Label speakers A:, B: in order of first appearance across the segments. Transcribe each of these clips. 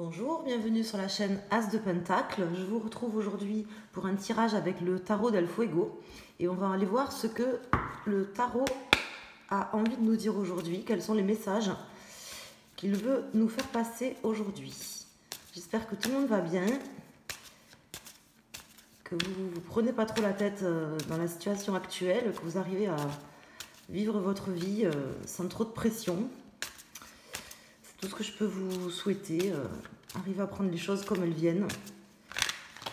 A: Bonjour, bienvenue sur la chaîne As de Pentacle. Je vous retrouve aujourd'hui pour un tirage avec le tarot del Fuego et on va aller voir ce que le tarot a envie de nous dire aujourd'hui, quels sont les messages qu'il veut nous faire passer aujourd'hui. J'espère que tout le monde va bien, que vous ne vous prenez pas trop la tête dans la situation actuelle, que vous arrivez à vivre votre vie sans trop de pression. Tout ce que je peux vous souhaiter, arriver à prendre les choses comme elles viennent.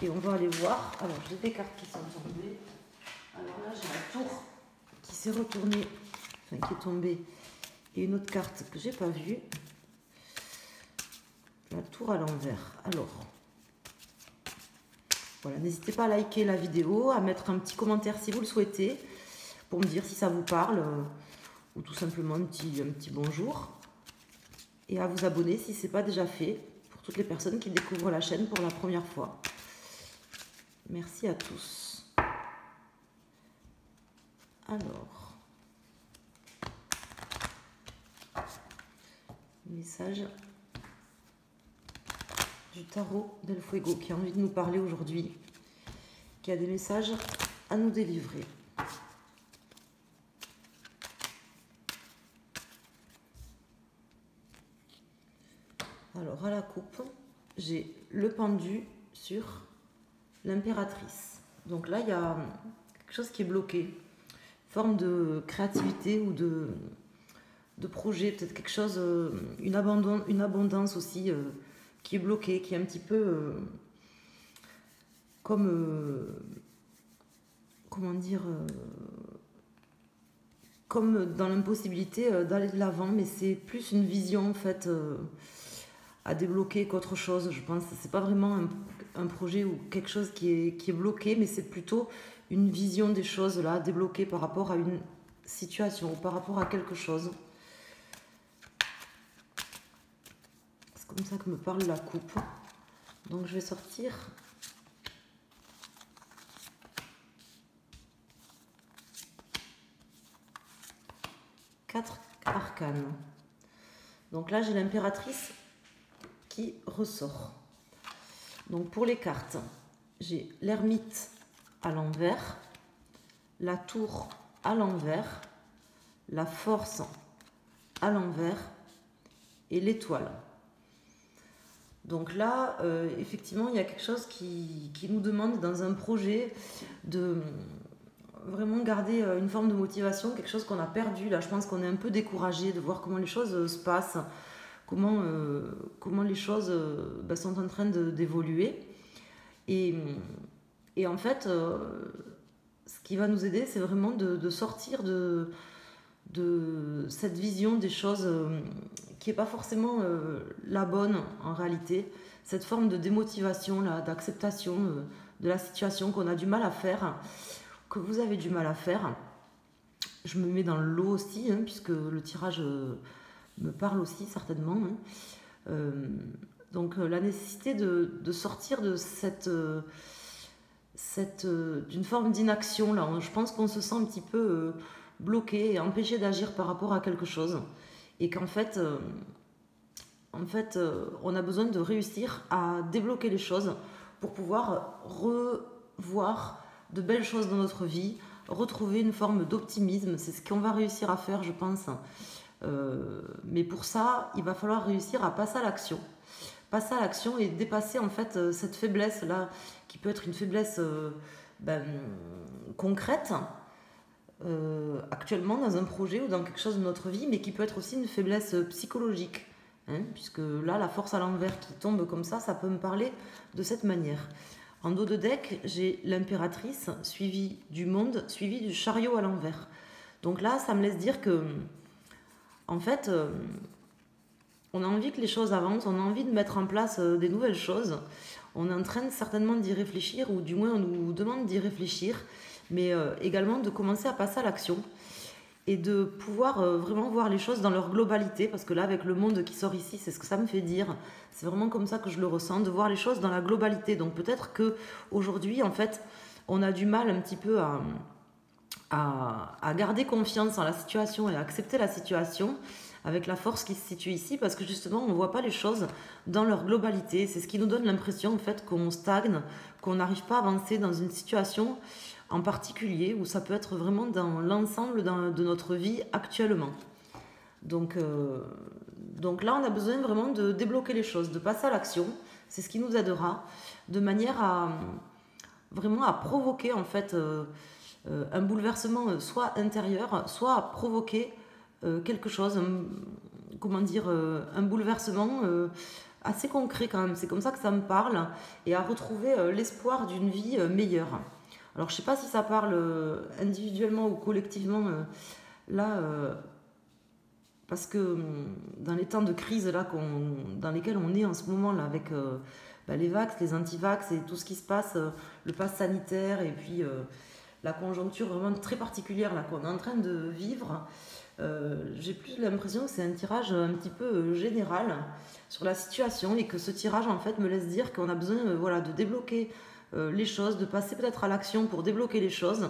A: Et on va aller voir. Alors, j'ai des cartes qui sont tombées. Alors là, j'ai la tour qui s'est retournée, enfin qui est tombée. Et une autre carte que j'ai pas vue. La tour à l'envers. Alors, voilà, n'hésitez pas à liker la vidéo, à mettre un petit commentaire si vous le souhaitez, pour me dire si ça vous parle, ou tout simplement un petit bonjour. Et à vous abonner si ce n'est pas déjà fait, pour toutes les personnes qui découvrent la chaîne pour la première fois. Merci à tous. Alors, message du tarot del Fuego qui a envie de nous parler aujourd'hui, qui a des messages à nous délivrer. Alors, à la coupe, j'ai le pendu sur l'impératrice. Donc là, il y a quelque chose qui est bloqué. Une forme de créativité ou de projet, peut-être quelque chose, une abondance aussi qui est bloquée, qui est un petit peu comme, comment dire, comme dans l'impossibilité d'aller de l'avant, mais c'est plus une vision en fait à débloquer qu'autre chose. Je pense que c'est pas vraiment un projet ou quelque chose qui est bloqué, mais c'est plutôt une vision des choses là, débloquée par rapport à une situation ou par rapport à quelque chose. C'est comme ça que me parle la coupe. Donc je vais sortir quatre arcanes. Donc là j'ai l'impératrice qui ressort. Donc pour les cartes, j'ai l'ermite à l'envers, la tour à l'envers, la force à l'envers et l'étoile. Donc là, effectivement, il y a quelque chose qui nous demande dans un projet de vraiment garder une forme de motivation, quelque chose qu'on a perdu. Là, je pense qu'on est un peu découragé de voir comment les choses se passent. Comment les choses sont en train d'évoluer. Et en fait, ce qui va nous aider, c'est vraiment de sortir de cette vision des choses qui n'est pas forcément la bonne en réalité. Cette forme de démotivation, d'acceptation de la situation qu'on a du mal à faire, que vous avez du mal à faire. Je me mets dans le lot aussi, hein, puisque le tirage me parle aussi certainement. Donc la nécessité de sortir de d'une forme d'inaction là. Je pense qu'on se sent un petit peu bloqué et empêché d'agir par rapport à quelque chose, et qu'en fait, on a besoin de réussir à débloquer les choses pour pouvoir revoir de belles choses dans notre vie, retrouver une forme d'optimisme. C'est ce qu'on va réussir à faire, je pense. Mais pour ça, il va falloir réussir à passer à l'action. Passer à l'action et dépasser en fait cette faiblesse-là, qui peut être une faiblesse concrète, actuellement dans un projet ou dans quelque chose de notre vie, mais qui peut être aussi une faiblesse psychologique. Hein, puisque là, la force à l'envers qui tombe comme ça peut me parler de cette manière. En dos de deck, j'ai l'impératrice, suivie du monde, suivie du chariot à l'envers. Donc là, ça me laisse dire que en fait, on a envie que les choses avancent, on a envie de mettre en place des nouvelles choses. On est en train certainement d'y réfléchir, ou du moins on nous demande d'y réfléchir, mais également de commencer à passer à l'action et de pouvoir vraiment voir les choses dans leur globalité, parce que là, avec le monde qui sort ici, c'est ce que ça me fait dire. C'est vraiment comme ça que je le ressens, de voir les choses dans la globalité. Donc peut-être qu'aujourd'hui, en fait, on a du mal un petit peu à garder confiance en la situation et à accepter la situation, avec la force qui se situe ici, parce que justement, on ne voit pas les choses dans leur globalité. C'est ce qui nous donne l'impression, en fait, qu'on stagne, qu'on n'arrive pas à avancer dans une situation en particulier, ou ça peut être vraiment dans l'ensemble de notre vie actuellement. Donc là, on a besoin vraiment de débloquer les choses, de passer à l'action. C'est ce qui nous aidera, de manière à vraiment à provoquer en fait un bouleversement soit intérieur, soit à provoquer quelque chose, un bouleversement assez concret quand même. C'est comme ça que ça me parle, et à retrouver l'espoir d'une vie meilleure. Alors je ne sais pas si ça parle individuellement ou collectivement là, parce que dans les temps de crise là, dans lesquels on est en ce moment là, avec les vax, les anti-vax et tout ce qui se passe, le pass sanitaire et puis la conjoncture vraiment très particulière là qu'on est en train de vivre, j'ai plus l'impression que c'est un tirage un petit peu général sur la situation, et que ce tirage en fait me laisse dire qu'on a besoin de débloquer les choses, de passer peut-être à l'action pour débloquer les choses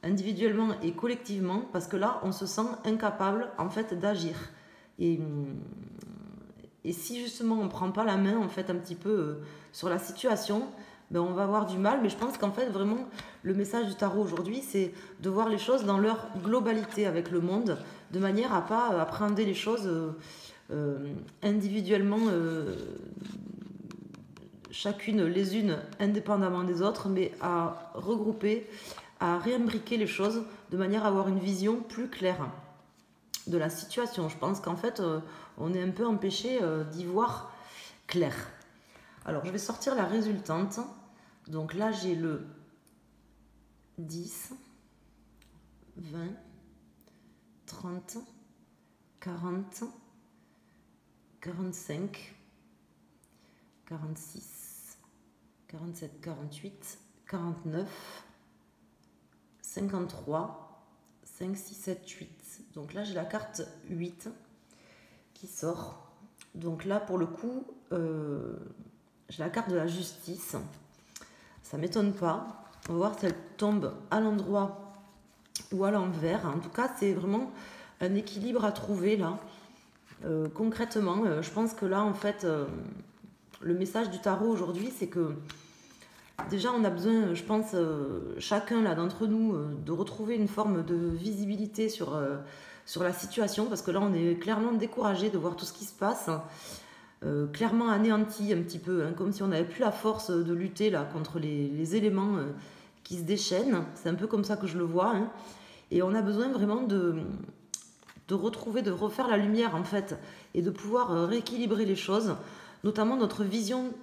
A: individuellement et collectivement, parce que là on se sent incapable en fait d'agir, et si justement on ne prend pas la main en fait un petit peu sur la situation, on va avoir du mal. Mais je pense qu'en fait vraiment le message du tarot aujourd'hui, c'est de voir les choses dans leur globalité avec le monde, de manière à pas appréhender les choses individuellement, chacune les unes indépendamment des autres, mais à regrouper, à réimbriquer les choses de manière à avoir une vision plus claire de la situation. Je pense qu'en fait on est un peu empêché d'y voir clair. Alors je vais sortir la résultante. Donc là j'ai le 10, 20, 30, 40, 45, 46, 47, 48, 49, 53, 5, 6, 7, 8. Donc là j'ai la carte 8 qui sort. Donc là pour le coup j'ai la carte de la justice. Ça m'étonne pas. On va voir si elle tombe à l'endroit ou à l'envers. En tout cas c'est vraiment un équilibre à trouver là. Concrètement je pense que là en fait le message du tarot aujourd'hui, c'est que déjà on a besoin, je pense chacun là d'entre nous, de retrouver une forme de visibilité sur la situation, parce que là on est clairement découragé de voir tout ce qui se passe, clairement anéanti un petit peu, comme si on n'avait plus la force de lutter là contre les éléments qui se déchaînent. C'est un peu comme ça que je le vois, et on a besoin vraiment de retrouver, de refaire la lumière en fait, et de pouvoir rééquilibrer les choses, notamment notre vision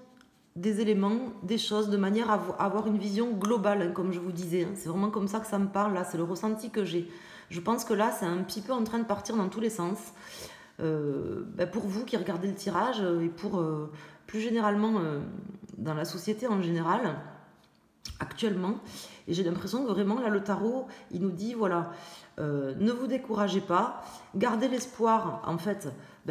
A: des éléments, des choses, de manière à avoir une vision globale, comme je vous disais. C'est vraiment comme ça que ça me parle, là, c'est le ressenti que j'ai. Je pense que là, c'est un petit peu en train de partir dans tous les sens. Pour vous qui regardez le tirage, et pour plus généralement dans la société en général, actuellement. Et j'ai l'impression que vraiment, là, le tarot, il nous dit, voilà, ne vous découragez pas, gardez l'espoir, en fait,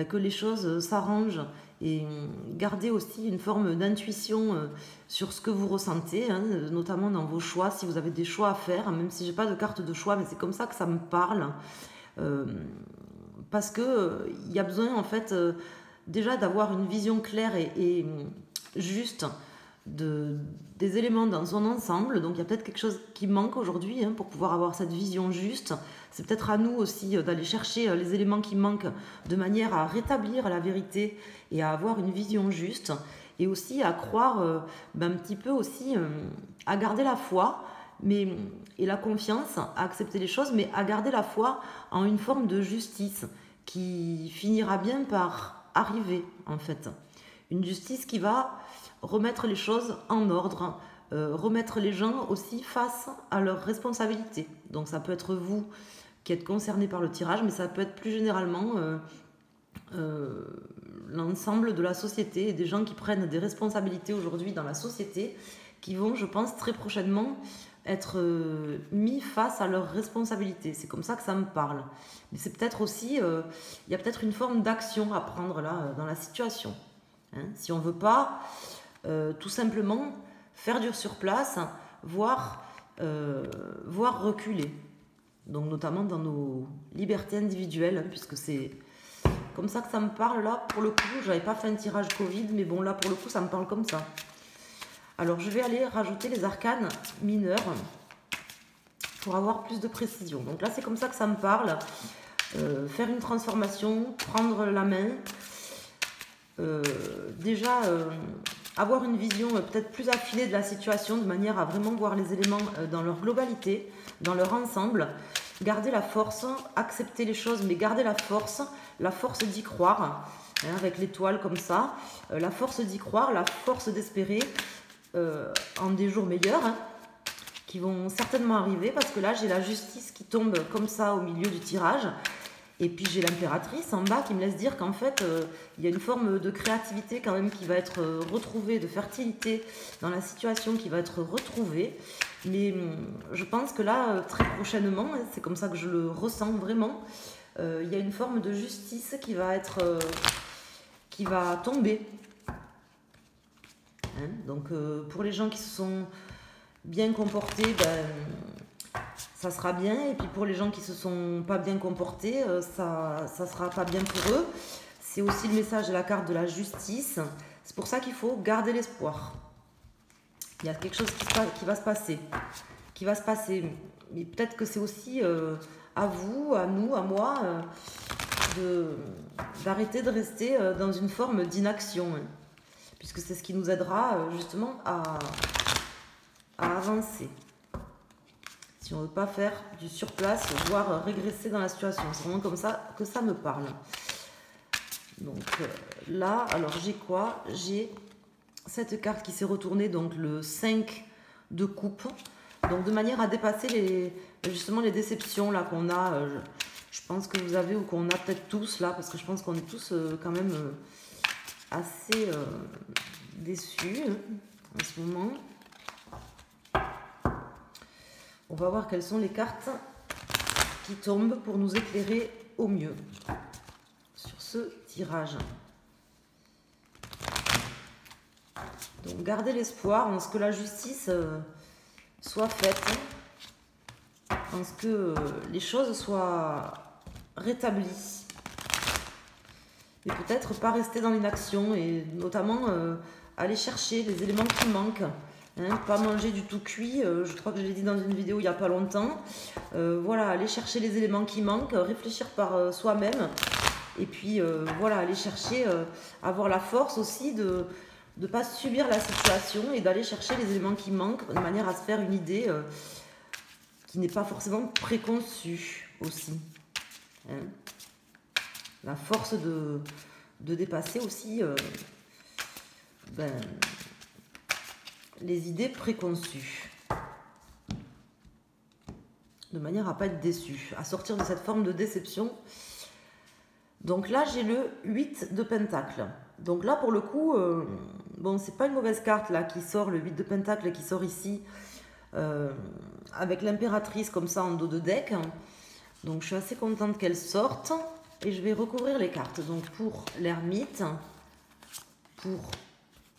A: que les choses s'arrangent, et gardez aussi une forme d'intuition sur ce que vous ressentez, notamment dans vos choix, si vous avez des choix à faire, même si j'ai pas de carte de choix, mais c'est comme ça que ça me parle, parce que il y a besoin, en fait, déjà d'avoir une vision claire et juste des éléments dans son ensemble. Donc il y a peut-être quelque chose qui manque aujourd'hui pour pouvoir avoir cette vision juste. C'est peut-être à nous aussi d'aller chercher les éléments qui manquent, de manière à rétablir la vérité et à avoir une vision juste, et aussi à croire un petit peu aussi à garder la foi et la confiance, à accepter les choses, mais à garder la foi en une forme de justice qui finira bien par arriver, en fait. Une justice qui va remettre les choses en ordre, remettre les gens aussi face à leurs responsabilités. Donc ça peut être vous qui êtes concerné par le tirage, mais ça peut être plus généralement l'ensemble de la société, et des gens qui prennent des responsabilités aujourd'hui dans la société, qui vont, je pense, très prochainement être mis face à leurs responsabilités. C'est comme ça que ça me parle. Mais c'est peut-être aussi, il y a peut-être une forme d'action à prendre là, dans la situation. Si on ne veut pas tout simplement faire dur sur place, voire reculer. Donc notamment dans nos libertés individuelles, puisque c'est comme ça que ça me parle là. Pour le coup, j'avais pas fait un tirage Covid, mais bon là pour le coup ça me parle comme ça. Alors je vais aller rajouter les arcanes mineurs pour avoir plus de précision. Donc là c'est comme ça que ça me parle. Faire une transformation, prendre la main. Déjà avoir une vision peut-être plus affinée de la situation, de manière à vraiment voir les éléments dans leur globalité, dans leur ensemble. Garder la force, accepter les choses, mais garder la force d'y croire, hein, avec l'étoile comme ça, la force d'y croire, la force d'espérer en des jours meilleurs, hein, qui vont certainement arriver, parce que là j'ai la justice qui tombe comme ça au milieu du tirage, et puis j'ai l'impératrice en bas qui me laisse dire qu'en fait il y a une forme de créativité quand même qui va être retrouvée, de fertilité dans la situation qui va être retrouvée. Mais je pense que là, très prochainement, c'est comme ça que je le ressens vraiment, il y a une forme de justice qui va être, qui va tomber. Hein, donc pour les gens qui se sont bien comportés, ça sera bien. Et puis pour les gens qui se sont pas bien comportés, ça sera pas bien pour eux. C'est aussi le message de la carte de la justice. C'est pour ça qu'il faut garder l'espoir. Il y a quelque chose qui va se passer. Mais peut-être que c'est aussi à vous, à nous, à moi, d'arrêter de rester dans une forme d'inaction. Hein, puisque c'est ce qui nous aidera justement à avancer. Si on ne veut pas faire du surplace, voire régresser dans la situation. C'est vraiment comme ça que ça me parle. Donc là, alors j'ai quoi? J'ai cette carte qui s'est retournée, donc le 5 de coupe. Donc de manière à dépasser justement les déceptions là qu'on a, je pense que vous avez, ou qu'on a peut-être tous là, parce que je pense qu'on est tous quand même assez déçus en ce moment. On va voir quelles sont les cartes qui tombent pour nous éclairer au mieux sur ce tirage. Donc gardez l'espoir en ce que la justice soit faite, en ce que les choses soient rétablies. Mais peut-être pas rester dans l'inaction, et notamment aller chercher les éléments qui manquent. Hein, pas manger du tout cuit, je crois que je l'ai dit dans une vidéo il n'y a pas longtemps. Voilà, aller chercher les éléments qui manquent, réfléchir par soi-même. Et puis voilà, aller chercher, avoir la force aussi de ne pas subir la situation et d'aller chercher les éléments qui manquent de manière à se faire une idée qui n'est pas forcément préconçue aussi. Hein. La force de dépasser aussi les idées préconçues. De manière à ne pas être déçu, à sortir de cette forme de déception. Donc là, j'ai le 8 de Pentacle. Donc là, pour le coup, bon, c'est pas une mauvaise carte là qui sort, le 8 de Pentacle qui sort ici, avec l'impératrice comme ça en dos de deck. Donc je suis assez contente qu'elle sorte. Et je vais recouvrir les cartes. Donc pour l'ermite, pour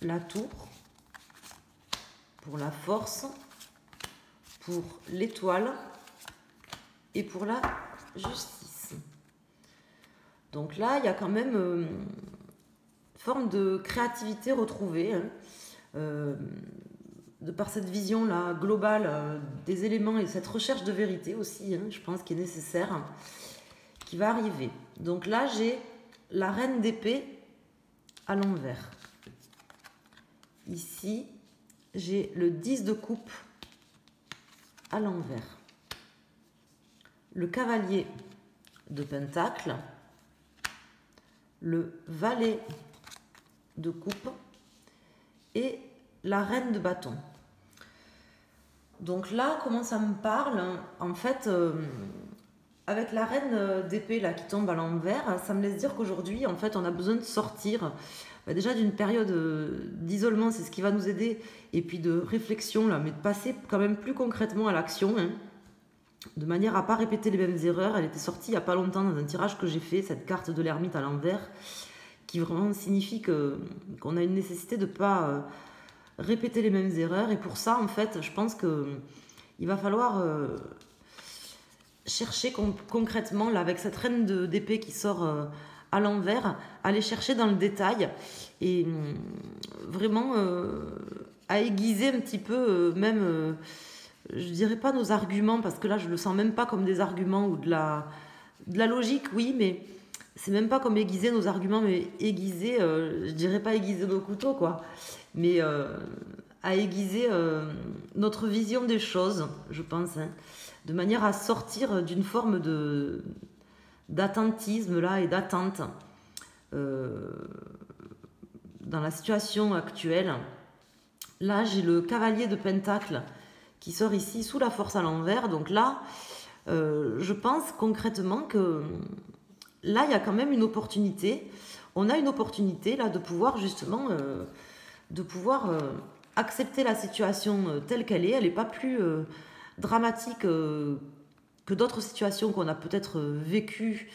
A: la tour, pour la force, pour l'étoile et pour la justice. Donc là, il y a quand même une forme de créativité retrouvée, hein, de par cette vision-là globale des éléments et cette recherche de vérité aussi, hein, je pense qu'il est nécessaire, qui va arriver. Donc là, j'ai la reine d'épée à l'envers. Ici, j'ai le 10 de coupe à l'envers. Le cavalier de pentacle, le valet de coupe et la reine de bâton. Donc là, comment ça me parle? En fait, avec la reine d'épée là qui tombe à l'envers, ça me laisse dire qu'aujourd'hui, en fait, on a besoin de sortir déjà d'une période d'isolement, c'est ce qui va nous aider, et puis de réflexion là, mais de passer quand même plus concrètement à l'action, hein, de manière à ne pas répéter les mêmes erreurs. Elle était sortie il n'y a pas longtemps dans un tirage que j'ai fait, cette carte de l'ermite à l'envers, qui vraiment signifie qu'on a une nécessité de ne pas répéter les mêmes erreurs. Et pour ça, en fait, je pense qu'il va falloir chercher concrètement, là, avec cette reine d'épée qui sort à l'envers, aller chercher dans le détail et vraiment à aiguiser un petit peu, même, je dirais pas nos arguments, parce que là, je le sens même pas comme des arguments ou de la logique, oui, mais c'est même pas comme aiguiser nos arguments, mais aiguiser, je dirais pas aiguiser nos couteaux, quoi, mais à aiguiser notre vision des choses, je pense, hein, de manière à sortir d'une forme d'attentisme là et d'attente dans la situation actuelle. Là, j'ai le cavalier de Pentacle qui sort ici sous la force à l'envers. Donc là, je pense concrètement que là, il y a quand même une opportunité. On a une opportunité là de pouvoir justement accepter la situation telle qu'elle est. Elle n'est pas plus dramatique que d'autres situations qu'on a peut-être vécues.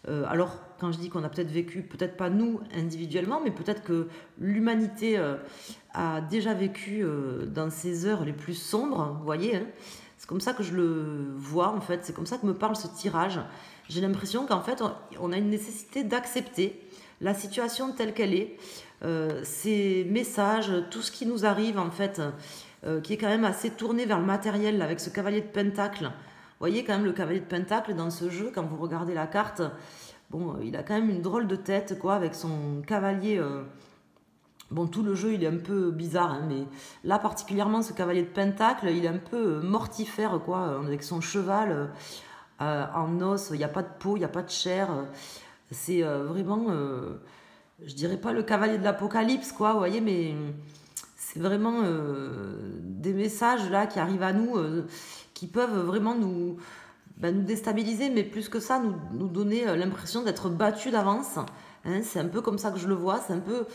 A: Alors, quand je dis qu'on a peut-être vécu, peut-être pas nous individuellement, mais peut-être que l'humanité a déjà vécu dans ces heures les plus sombres, vous voyez, hein. C'est comme ça que je le vois, en fait. C'est comme ça que me parle ce tirage. J'ai l'impression qu'en fait, on a une nécessité d'accepter la situation telle qu'elle est, ces messages, tout ce qui nous arrive, en fait, qui est quand même assez tourné vers le matériel, là, avec ce cavalier de Pentacle. Vous voyez quand même le cavalier de Pentacle dans ce jeu, quand vous regardez la carte, bon, il a quand même une drôle de tête, quoi, avec son cavalier. Bon, tout le jeu, il est un peu bizarre, hein, mais là, particulièrement, ce cavalier de Pentacle, il est un peu mortifère, quoi, avec son cheval en os, il n'y a pas de peau, il n'y a pas de chair. C'est vraiment, je dirais pas le cavalier de l'Apocalypse, quoi, vous voyez, mais c'est vraiment des messages, là, qui arrivent à nous, qui peuvent vraiment nous déstabiliser, mais plus que ça, nous donner l'impression d'être battus d'avance. Hein, c'est un peu comme ça que je le vois, c'est un peu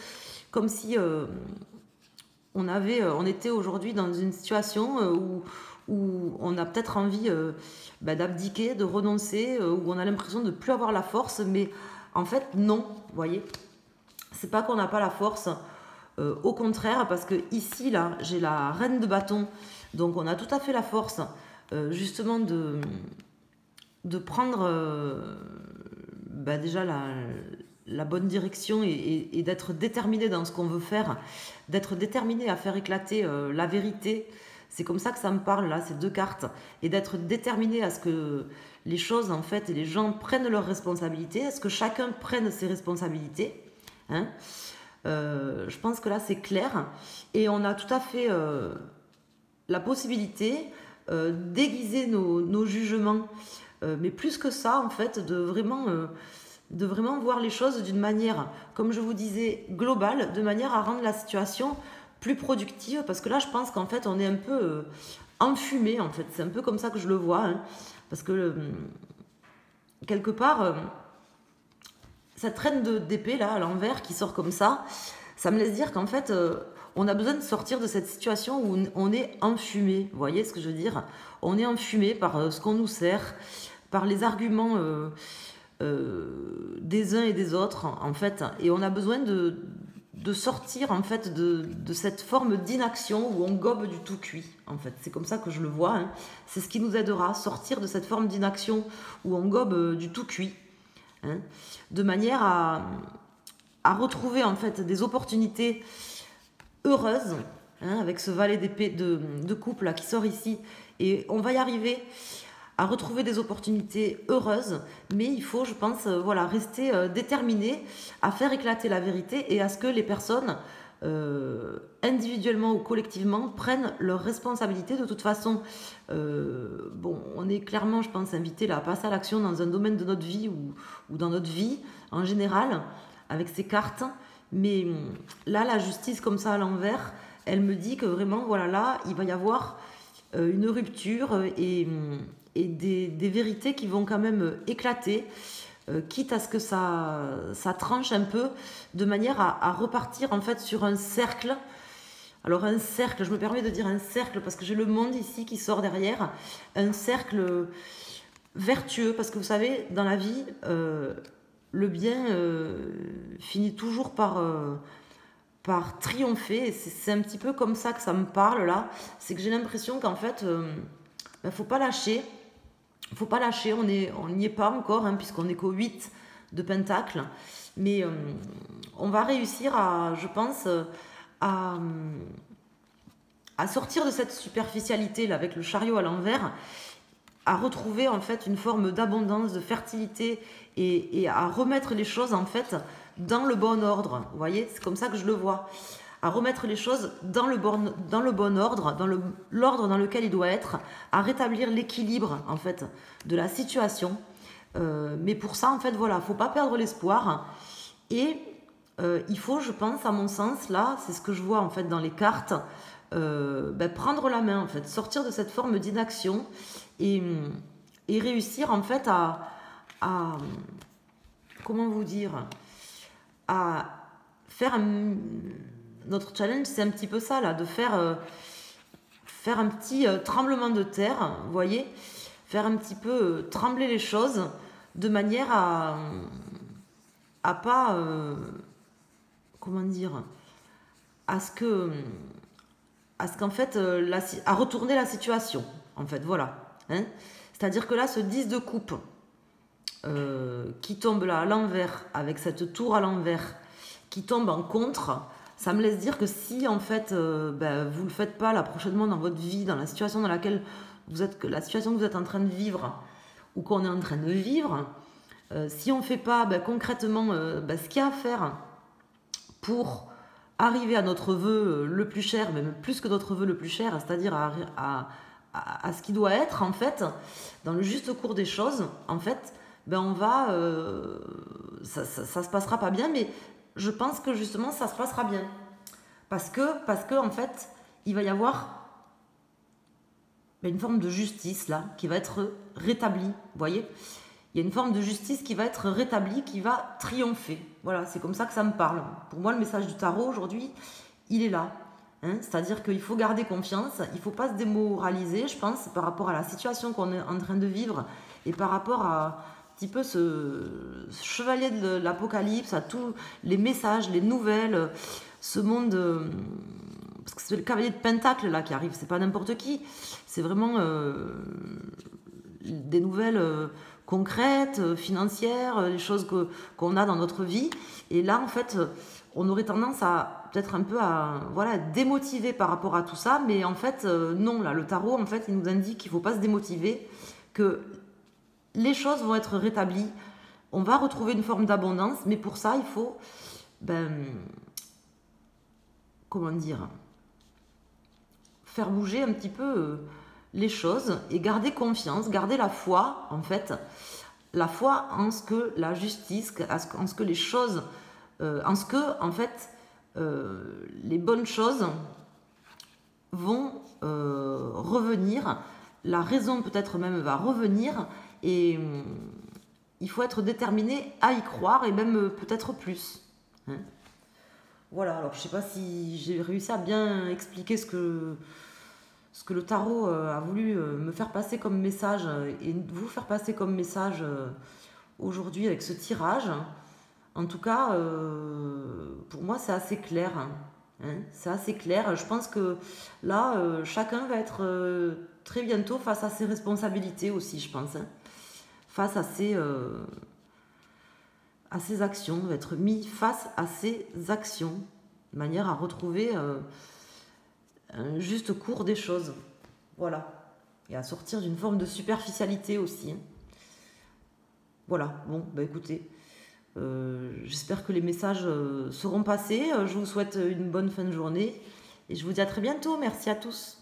A: comme si on était aujourd'hui dans une situation où on a peut-être envie d'abdiquer, de renoncer, où on a l'impression de ne plus avoir la force, mais en fait non, vous voyez. C'est pas qu'on n'a pas la force, au contraire, parce que ici, là, j'ai la reine de bâton, donc on a tout à fait la force, justement, de prendre déjà la bonne direction et d'être déterminé dans ce qu'on veut faire, d'être déterminé à faire éclater la vérité. C'est comme ça que ça me parle, là, ces deux cartes, et d'être déterminé à ce que les choses, en fait, et les gens prennent leurs responsabilités, à ce que chacun prenne ses responsabilités, hein. Je pense que là, c'est clair, et on a tout à fait la possibilité d'aiguiser nos jugements, mais plus que ça, en fait, de vraiment voir les choses d'une manière, comme je vous disais, globale, de manière à rendre la situation plus productive, parce que là, je pense qu'en fait, on est un peu enfumé, en fait. C'est un peu comme ça que je le vois, hein, parce que quelque part, cette reine d'épée, là, à l'envers, qui sort comme ça me laisse dire qu'en fait, on a besoin de sortir de cette situation où on est enfumé. Vous voyez ce que je veux dire? On est enfumé par ce qu'on nous sert, par les arguments des uns et des autres, en fait, et on a besoin de sortir, en fait, de cette forme d'inaction où on gobe du tout cuit, en fait. C'est comme ça que je le vois, hein. C'est ce qui nous aidera, sortir de cette forme d'inaction où on gobe du tout cuit, hein, de manière à retrouver, en fait, des opportunités heureuses, hein, avec ce valet d'épée de coupe là qui sort ici, et on va y arriver à retrouver des opportunités heureuses, mais il faut, je pense, rester déterminé à faire éclater la vérité et à ce que les personnes, individuellement ou collectivement, prennent leurs responsabilités. De toute façon, on est clairement, je pense, invité là, à passer à l'action dans un domaine de notre vie ou dans notre vie en général, avec ces cartes. Mais là, la justice comme ça à l'envers, elle me dit que vraiment, voilà, là, il va y avoir une rupture et des vérités qui vont quand même éclater, quitte à ce que ça tranche un peu, de manière à repartir en fait sur un cercle. Alors un cercle, je me permets de dire un cercle parce que j'ai le monde ici qui sort derrière, un cercle vertueux, parce que vous savez, dans la vie, le bien finit toujours par triompher, et c'est un petit peu comme ça que ça me parle là, c'est que j'ai l'impression qu'en fait, faut pas lâcher, on n'y est pas encore, hein, puisqu'on n'est qu'au 8 de Pentacle. Mais on va réussir à, je pense, à sortir de cette superficialité là, avec le chariot à l'envers, à retrouver en fait une forme d'abondance, de fertilité et à remettre les choses en fait dans le bon ordre. Vous voyez, c'est comme ça que je le vois. À remettre les choses dans le bon ordre, dans l'ordre dans lequel il doit être, à rétablir l'équilibre en fait de la situation. Mais pour ça, en fait, voilà, faut pas perdre l'espoir. Et il faut, je pense, à mon sens, là, c'est ce que je vois en fait dans les cartes, prendre la main, en fait, sortir de cette forme d'inaction et réussir en fait à comment vous dire, à faire notre challenge, c'est un petit peu ça là, de faire un petit tremblement de terre, vous voyez, faire un petit peu trembler les choses de manière à pas comment dire, à ce qu'en fait à retourner la situation, en fait, voilà, hein. C'est-à-dire que là, ce 10 de coupe qui tombe là à l'envers, avec cette tour à l'envers, qui tombe en contre, ça me laisse dire que si en fait vous ne le faites pas là prochainement dans votre vie, dans la situation dans laquelle vous êtes, la situation que vous êtes en train de vivre ou qu'on est en train de vivre, si on ne fait pas concrètement ce qu'il y a à faire pour arriver à notre vœu le plus cher, même plus que notre vœu le plus cher, c'est-à-dire à ce qui doit être en fait, dans le juste cours des choses, en fait, on va, ça se passera pas bien, mais je pense que justement ça se passera bien, parce que en fait, il va y avoir une forme de justice là qui va être rétablie, vous voyez. Il y a une forme de justice qui va être rétablie, qui va triompher. Voilà, c'est comme ça que ça me parle. Pour moi, le message du tarot aujourd'hui, il est là. Hein, c'est-à-dire qu'il faut garder confiance, il ne faut pas se démoraliser, je pense, par rapport à la situation qu'on est en train de vivre et par rapport à un petit peu ce chevalier de l'apocalypse, à tous les messages, les nouvelles, ce monde... parce que c'est le cavalier de Pentacle là qui arrive, c'est pas n'importe qui, c'est vraiment des nouvelles... concrètes, financières, les choses qu'on a dans notre vie. Et là, en fait, on aurait tendance à peut-être un peu à être démotivé par rapport à tout ça. Mais en fait, non, là, le tarot, en fait, il nous indique qu'il ne faut pas se démotiver, que les choses vont être rétablies. On va retrouver une forme d'abondance, mais pour ça, il faut, comment dire, faire bouger un petit peu... les choses et garder confiance, garder la foi en fait, la foi en ce que la justice, en ce que les choses, en ce que en fait les bonnes choses vont revenir, la raison peut-être même va revenir et il faut être déterminé à y croire et même peut-être plus. Hein. Voilà, alors je sais pas si j'ai réussi à bien expliquer ce que le tarot a voulu me faire passer comme message et vous faire passer comme message aujourd'hui avec ce tirage. En tout cas, pour moi, c'est assez clair. Hein, c'est assez clair. Je pense que là, chacun va être très bientôt face à ses responsabilités aussi, je pense. Hein, face à ses actions, va être mis face à ses actions, de manière à retrouver... un juste cours des choses, voilà, et à sortir d'une forme de superficialité aussi. Voilà, bon, écoutez, j'espère que les messages seront passés, je vous souhaite une bonne fin de journée, et je vous dis à très bientôt, merci à tous.